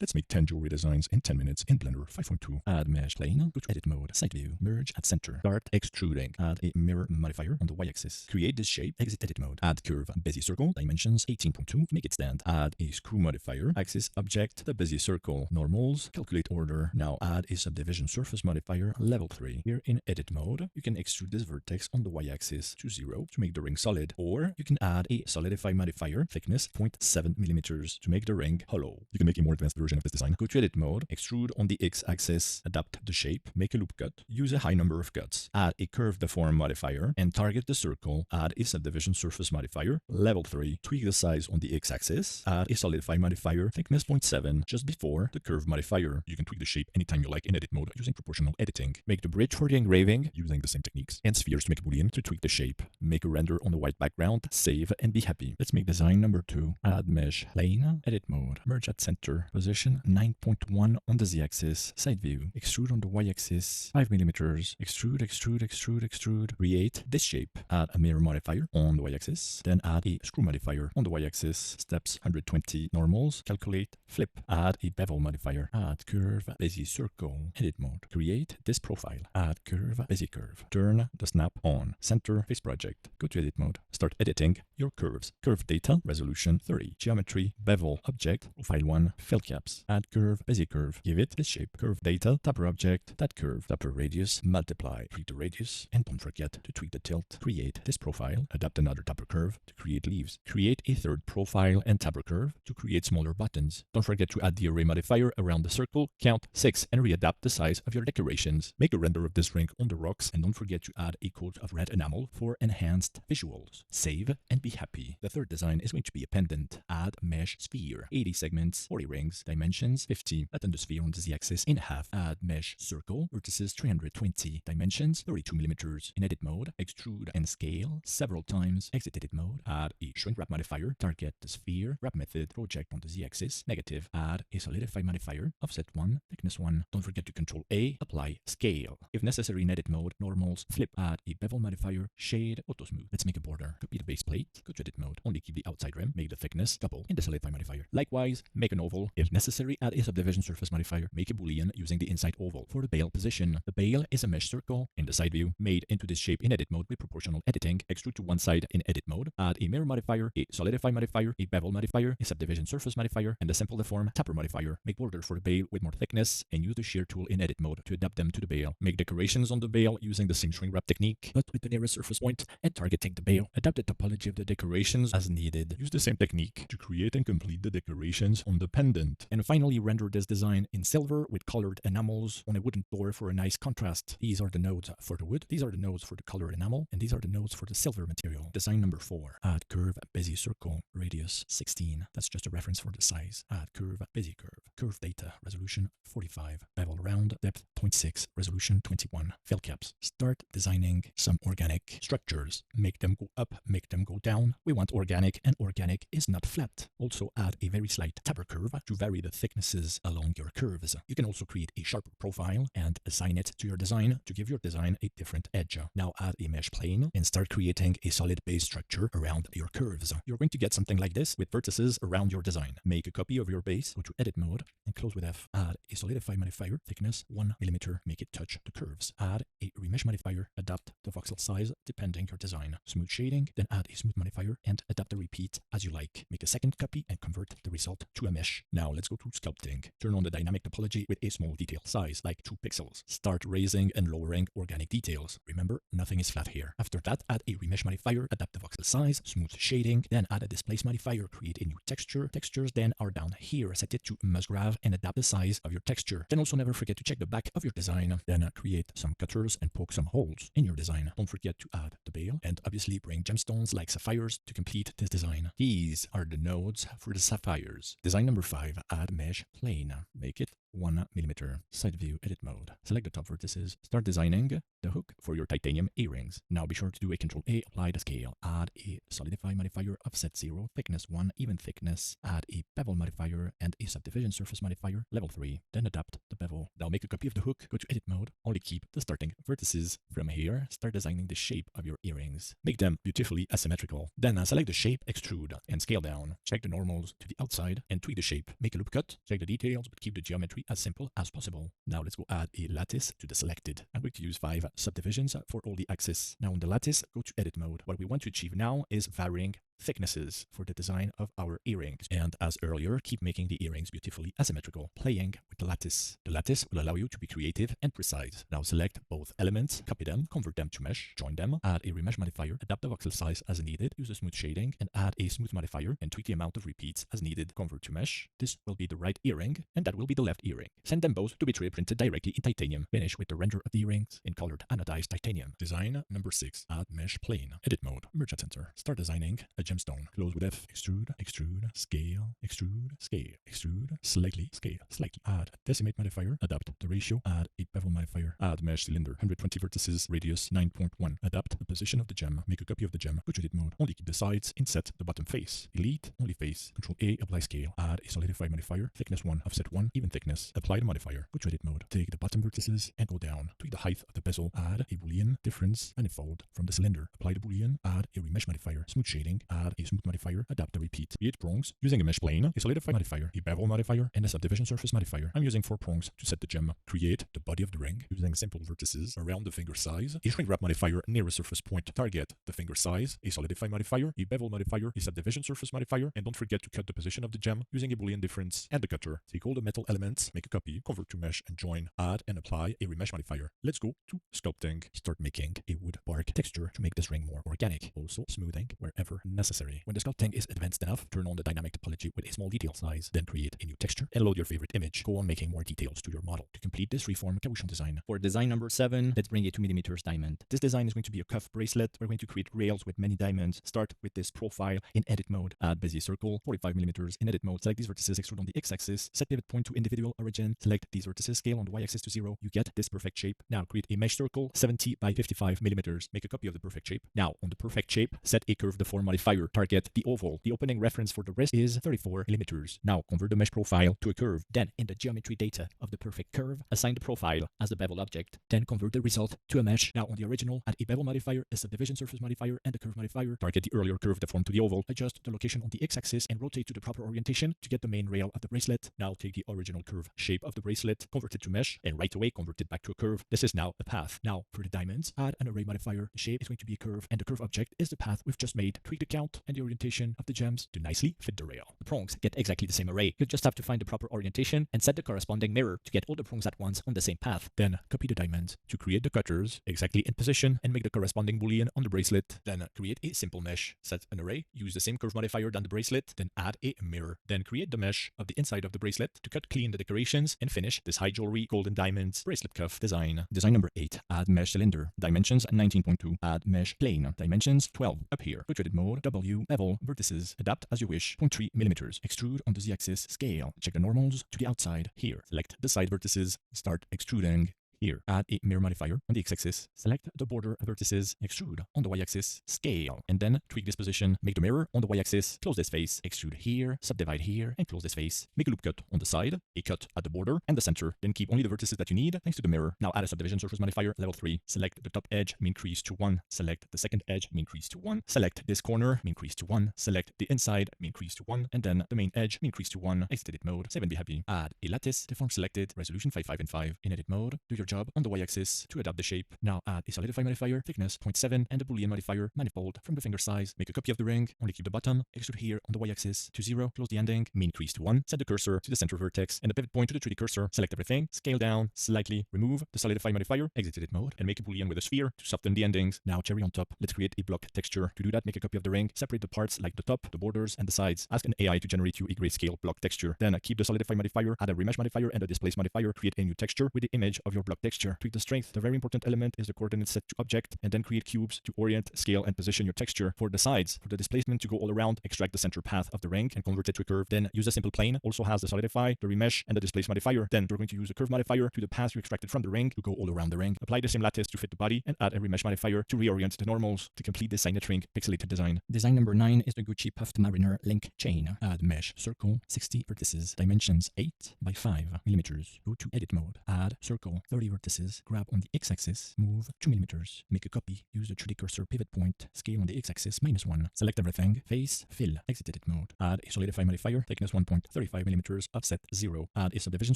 Let's make 10 jewelry designs in 10 minutes in Blender 5.2. Add mesh plane, go to edit mode, side view, merge at center, start extruding, add a mirror modifier on the y-axis, create this shape, exit edit mode, add curve, Bezier circle, dimensions 18.2, make it stand, add a screw modifier, axis object, the Bezier circle, normals, calculate order, now add a subdivision surface modifier, level 3. Here in edit mode, you can extrude this vertex on the y-axis to 0 to make the ring solid, or you can add a solidify modifier, thickness 0.7 millimeters to make the ring hollow. You can make a more advanced version of this design. Go to edit mode, extrude on the x-axis, adapt the shape, make a loop cut, use a high number of cuts, add a curve deform modifier, and target the circle, add a subdivision surface modifier, level 3, tweak the size on the x-axis, add a solidify modifier, thickness 0.7, just before the curve modifier. You can tweak the shape anytime you like in edit mode using proportional editing. Make the bridge for the engraving using the same techniques, and spheres to make a boolean to tweak the shape. Make a render on the white background, save, and be happy. Let's make design number 2. Add mesh plane, edit mode, merge at center, position 9.1 on the z-axis, side view, extrude on the y-axis 5 millimeters, extrude, extrude, extrude, extrude, create this shape, add a mirror modifier on the y-axis, then add a screw modifier on the y-axis, steps 120 normals, calculate, flip, add a bevel modifier, add curve, Bezier circle, edit mode, create this profile, add curve, Bezier curve, turn the snap on, center face project, go to edit mode, start editing your curves, curve data, resolution 30, geometry, bevel, object, profile 1, fill caps, add curve, Bezier curve, give it this shape, curve data, tapper object, that curve, tapper radius, multiply, tweak the radius, and don't forget to tweak the tilt, create this profile, adapt another tapper curve to create leaves, create a third profile and tapper curve to create smaller buttons. Don't forget to add the array modifier around the circle, count 6, and readapt the size of your decorations. Make a render of this ring on the rocks, and don't forget to add a coat of red enamel for enhanced visuals. Save and be happy. The third design is going to be a pendant. Add mesh sphere, 80 segments, 40 rings, dimensions 50, flatten the sphere on the z-axis in half, add mesh circle, vertices 320, dimensions 32 millimeters. In edit mode, extrude and scale several times, exit edit mode, add a shrink wrap modifier, target the sphere, wrap method, project on the z-axis, negative, add a solidify modifier, offset 1, thickness 1, don't forget to control A, apply scale. If necessary in edit mode, normals, flip, add a bevel modifier, shade, auto smooth. Let's make a border, copy the base plate, go to edit mode, only keep the outside rim, make the thickness double in the solidify modifier. Likewise, make an oval, if necessary add a subdivision surface modifier, make a boolean using the inside oval. For the bail position, the bail is a mesh circle in the side view, made into this shape in edit mode with proportional editing, extrude to one side in edit mode, add a mirror modifier, a solidify modifier, a bevel modifier, a subdivision surface modifier, and a simple deform tapper modifier. Make border for the bail with more thickness, and use the shear tool in edit mode to adapt them to the bail. Make decorations on the bail using the same shrink wrap technique, but with the nearest surface point and targeting the bail. Adapt the topology of the decorations as needed. Use the same technique to create and complete the decorations on the pendant. And finally, render this design in silver with colored enamels on a wooden door for a nice contrast. These are the nodes for the wood, these are the nodes for the colored enamel, and these are the nodes for the silver material. Design number 4. Add curve, Bezier circle, radius 16. That's just a reference for the size. Add curve, Bezier curve. Curve data, resolution 45. Bevel round, depth 0.6, resolution 21. Fill caps. Start designing some organic structures. Make them go up, make them go down. We want organic, and organic is not flat. Also add a very slight tapper curve to vary the thicknesses along your curves. You can also create a sharp profile and assign it to your design to give your design a different edge. Now add a mesh plane and start creating a solid base structure around your curves. You're going to get something like this with vertices around your design. Make a copy of your base, go to edit mode and close with F. Add a solidify modifier, thickness 1 millimeter, make it touch the curves. Add a remesh modifier, adapt the voxel size depending your design. Smooth shading, then add a smooth modifier and adapt the repeat as you like. Make a second copy and convert the result to a mesh. Now let's go to sculpting. Turn on the dynamic topology with a small detail size, like 2 pixels. Start raising and lowering organic details. Remember, nothing is flat here. After that, add a remesh modifier, adapt the voxel size, smooth shading, then add a displace modifier, create a new texture. Textures then are down here. Set it to Musgrave and adapt the size of your texture. Then also never forget to check the back of your design. Then create some cutters and poke some holes in your design. Don't forget to add the bail and obviously bring gemstones like sapphires to complete this design. These are the nodes for the sapphires. Design number 5, add mesh plane. Make it 1 millimeter. Side view edit mode. Select the top vertices. Start designing the hook for your titanium earrings. Now be sure to do a Ctrl A, apply the scale. Add a solidify modifier, offset 0, thickness 1, even thickness. Add a bevel modifier and a subdivision surface modifier, level 3. Then adapt the bevel. Now make a copy of the hook, go to edit mode, only keep the starting vertices. From here, start designing the shape of your earrings. Make them beautifully asymmetrical. Then select the shape, extrude, and scale down. Check the normals to the outside and tweak the shape. Make a loop cut, check the details, but keep the geometry as simple as possible. Now let's go add a lattice to the selected. I'm going to use 5 subdivisions for all the axes. Now on the lattice, go to edit mode. What we want to achieve now is varying thicknesses for the design of our earrings. And as earlier, keep making the earrings beautifully asymmetrical, playing with the lattice. The lattice will allow you to be creative and precise. Now select both elements, copy them, convert them to mesh, join them, add a remesh modifier, adapt the voxel size as needed, use a smooth shading, and add a smooth modifier, and tweak the amount of repeats as needed, convert to mesh. This will be the right earring, and that will be the left earring. Send them both to be 3D printed directly in titanium. Finish with the render of the earrings in colored anodized titanium. Design number 6. Add mesh plane. Edit mode. Merge at center. Start designing a gemstone. Close with F. Extrude, extrude, scale, extrude, scale, extrude, slightly, scale, slightly. Add a decimate modifier. Adapt the ratio. Add a bevel modifier. Add mesh cylinder. 120 vertices. Radius 9.1. Adapt the position of the gem. Make a copy of the gem. Go to edit mode. Only keep the sides. Inset the bottom face. Delete only face. Ctrl A. Apply scale. Add a solidify modifier. Thickness 1. Offset 1. Even thickness. Apply the modifier. Go to edit mode. Take the bottom vertices and go down. Tweak the height of the bezel. Add a boolean difference manifold from the cylinder. Apply the boolean. Add a remesh modifier. Smooth shading. Add a smooth modifier. Adapt the repeat. Create prongs using a mesh plane, a solidify modifier, a bevel modifier, and a subdivision surface modifier. I'm using 4 prongs to set the gem. Create the body of the ring using simple vertices around the finger size, a shrink wrap modifier near a surface point. Target the finger size, a solidify modifier, a bevel modifier, a subdivision surface modifier, and don't forget to cut the position of the gem using a boolean difference and the cutter. Take all the metal elements, make a copy, convert to mesh, and join. Add and apply a remesh modifier. Let's go to sculpting. Start making a wood bark texture to make this ring more organic. Also smoothing wherever necessary. When the sculpting is advanced enough, turn on the dynamic topology with a small detail size, then create a new texture and load your favorite image. Go on making more details to your model to complete this Freeform Cabochon design. For design number 7, let's bring a 2mm diamond. This design is going to be a cuff bracelet. We're going to create rails with many diamonds. Start with this profile in edit mode. Add Bezier circle, 45mm in edit mode. Select these vertices, extrude on the x-axis, set pivot point to individual origin. Select these vertices, scale on the y-axis to 0. You get this perfect shape. Now create a mesh circle, 70 by 55mm. Make a copy of the perfect shape. Now on the perfect shape, set a curve deform modifier. Target the oval. The opening reference for the wrist is 34mm. Now convert the mesh profile to a curve. Then in the geometry data of the perfect curve, assign the profile as the bevel object. Then convert the result to a mesh. Now on the original, add a bevel modifier, a subdivision surface modifier, and a curve modifier. Target the earlier curve deformed to the oval. Adjust the location on the x-axis and rotate to the proper orientation to get the main rail of the bracelet. Now take the original curve shape of the bracelet, convert it to mesh, and right away convert it back to a curve. This is now a path. Now for the diamonds, add an array modifier. The shape is going to be a curve, and the curve object is the path we've just made. Tweak the count and the orientation of the gems to nicely fit the rail. The prongs get exactly the same array. You just have to find the proper orientation and set the corresponding mirror to get all the prongs at once on the same path. Then copy the diamonds to create the cutters exactly in position and make the corresponding boolean on the bracelet. Then create a simple mesh. Set an array, use the same curve modifier than the bracelet, then add a mirror. Then create the mesh of the inside of the bracelet to cut clean the decorations and finish this high jewelry golden diamonds bracelet cuff design. Design number 8. Add mesh cylinder. Dimensions 19.2. Add mesh plane. Dimensions 12. Up here. Go to edit mode. W. Bevel. Vertices. Adapt as you wish. 0.3mm. Extrude on the z-axis. Scale. Check the normals to the outside. Here. Select the side vertices. Start extruding. Here, add a mirror modifier on the x-axis. Select the border vertices, extrude on the y-axis, scale, and then tweak this position. Make the mirror on the y-axis, close this face, extrude here, subdivide here, and close this face. Make a loop cut on the side, a cut at the border and the center. Then keep only the vertices that you need thanks to the mirror. Now add a subdivision surface modifier, level 3. Select the top edge, increase to 1. Select the second edge, increase to 1. Select this corner, increase to 1. Select the inside, increase to 1. And then the main edge, increase to 1. Exit edit mode, save and be happy. Add a lattice, deform selected, resolution 5, 5, and 5. In edit mode, do your job on the y-axis to adapt the shape. Now add a solidify modifier, thickness 0.7, and a boolean modifier, manifold from the finger size. Make a copy of the ring, only keep the bottom, extrude here on the y-axis to 0, close the ending, increase to 1, set the cursor to the center vertex, and the pivot point to the 3D cursor. Select everything, scale down, slightly, remove the solidify modifier, exit edit mode, and make a boolean with a sphere to soften the endings. Now cherry on top, let's create a block texture. To do that, make a copy of the ring, separate the parts like the top, the borders, and the sides. Ask an AI to generate you a grayscale block texture. Then keep the solidify modifier, add a remesh modifier and a displace modifier, create a new texture with the image of your block block texture. Tweak the strength. The very important element is the coordinate set to object, and then create cubes to orient, scale, and position your texture. For the sides, for the displacement to go all around, extract the center path of the ring and convert it to a curve. Then use a simple plane. Also has the solidify, the remesh, and the displace modifier. Then you're going to use the curve modifier to the path you extracted from the ring to go all around the ring. Apply the same lattice to fit the body, and add a remesh modifier to reorient the normals to complete the Signet ring pixelated design. Design number 9 is the Gucci Puffed Mariner link chain. Add mesh circle 60 vertices, dimensions 8 by 5 millimeters. Go to edit mode. Add circle 30 vertices. Grab on the x-axis. Move 2 millimeters. Make a copy. Use the 3D cursor pivot point. Scale on the x-axis -1. Select everything. Face fill. Exit edit mode. Add a solidify modifier. Thickness 1.35 millimeters. Offset 0. Add a subdivision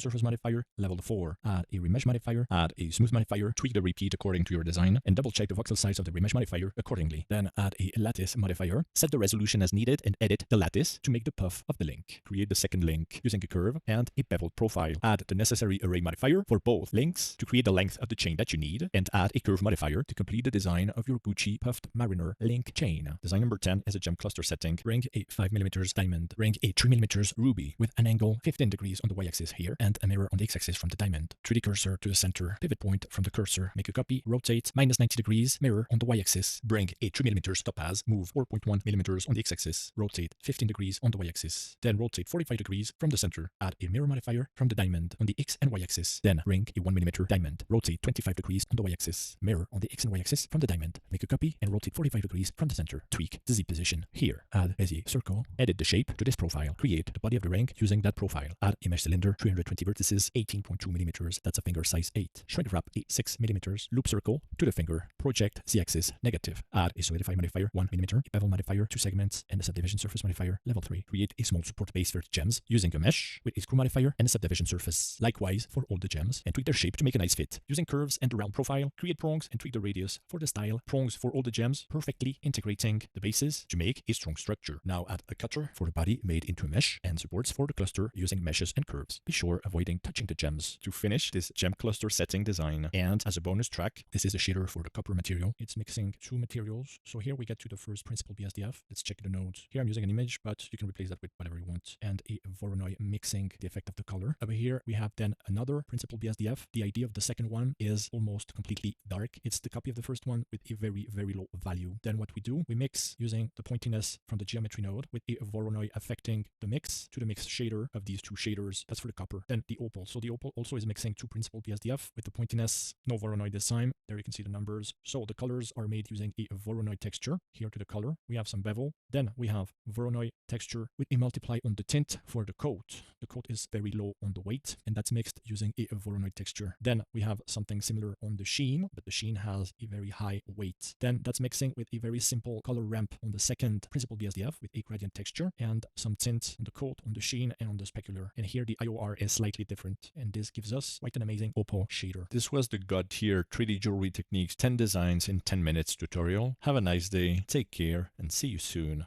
surface modifier. Level 4. Add a remesh modifier. Add a smooth modifier. Tweak the repeat according to your design, and double check the voxel size of the remesh modifier accordingly. Then add a lattice modifier. Set the resolution as needed and edit the lattice to make the puff of the link. Create the second link using a curve and a beveled profile. Add the necessary array modifier for both links to create the length of the chain that you need, and add a curve modifier to complete the design of your Gucci Puffed Mariner link chain. Design number 10 is a gem cluster setting. Bring a 5mm diamond. Bring a 3mm ruby with an angle 15 degrees on the y-axis here and a mirror on the x-axis from the diamond. 3D cursor to the center. Pivot point from the cursor. Make a copy. Rotate -90 degrees. Mirror on the y-axis. Bring a 3mm topaz. Move 4.1mm on the x-axis. Rotate 15 degrees on the y-axis. Then rotate 45 degrees from the center. Add a mirror modifier from the diamond on the x and y-axis. Then bring a 1mm diamond. Rotate 25 degrees on the y-axis. Mirror on the x and y-axis from the diamond. Make a copy and rotate 45 degrees from the center. Tweak the Z position here. Add a circle. Edit the shape to this profile. Create the body of the ring using that profile. Add a mesh cylinder, 320 vertices, 18.2 millimeters. That's a finger size 8. Shrink wrap 6 millimeters. Loop circle to the finger. Project Z-axis negative. Add a solidify modifier 1 millimeter. A bevel modifier 2 segments, and a subdivision surface modifier level 3. Create a small support base for the gems using a mesh with a screw modifier and a subdivision surface. Likewise for all the gems, and tweak their shape to make a nice fit. Using curves and the round profile, create prongs and tweak the radius for the style. Prongs for all the gems, perfectly integrating the bases to make a strong structure. Now add a cutter for the body made into a mesh and supports for the cluster using meshes and curves. Be sure avoiding touching the gems to finish this gem cluster setting design. And as a bonus track, this is a shader for the copper material. It's mixing 2 materials. So here we get to the first principal BSDF. Let's check the nodes. Here I'm using an image, but you can replace that with whatever you want. And a Voronoi mixing the effect of the color. Over here we have then another principal BSDF. The idea of the second one is almost completely dark. It's the copy of the first one with a very, very low value. Then what we do, we mix using the pointiness from the geometry node with a Voronoi affecting the mix to the mix shader of these 2 shaders. That's for the copper. Then the Opal. So the Opal also is mixing 2 principal BSDF with the pointiness, no Voronoi this time. There you can see the numbers. So the colors are made using a Voronoi texture. Here to the color, we have some bevel. Then we have Voronoi texture with a multiply on the tint for the coat. The coat is very low on the weight, and that's mixed using a Voronoi texture. Then we have something similar on the sheen, but the sheen has a very high weight. Then that's mixing with a very simple color ramp on the second principal BSDF with a gradient texture and some tint on the coat, on the sheen, and on the specular. And here the IOR is slightly different, and this gives us quite an amazing Opal shader. This was the God Tier 3D Jewelry Techniques 10 Designs in 10 Minutes tutorial. Have a nice day, take care, and see you soon.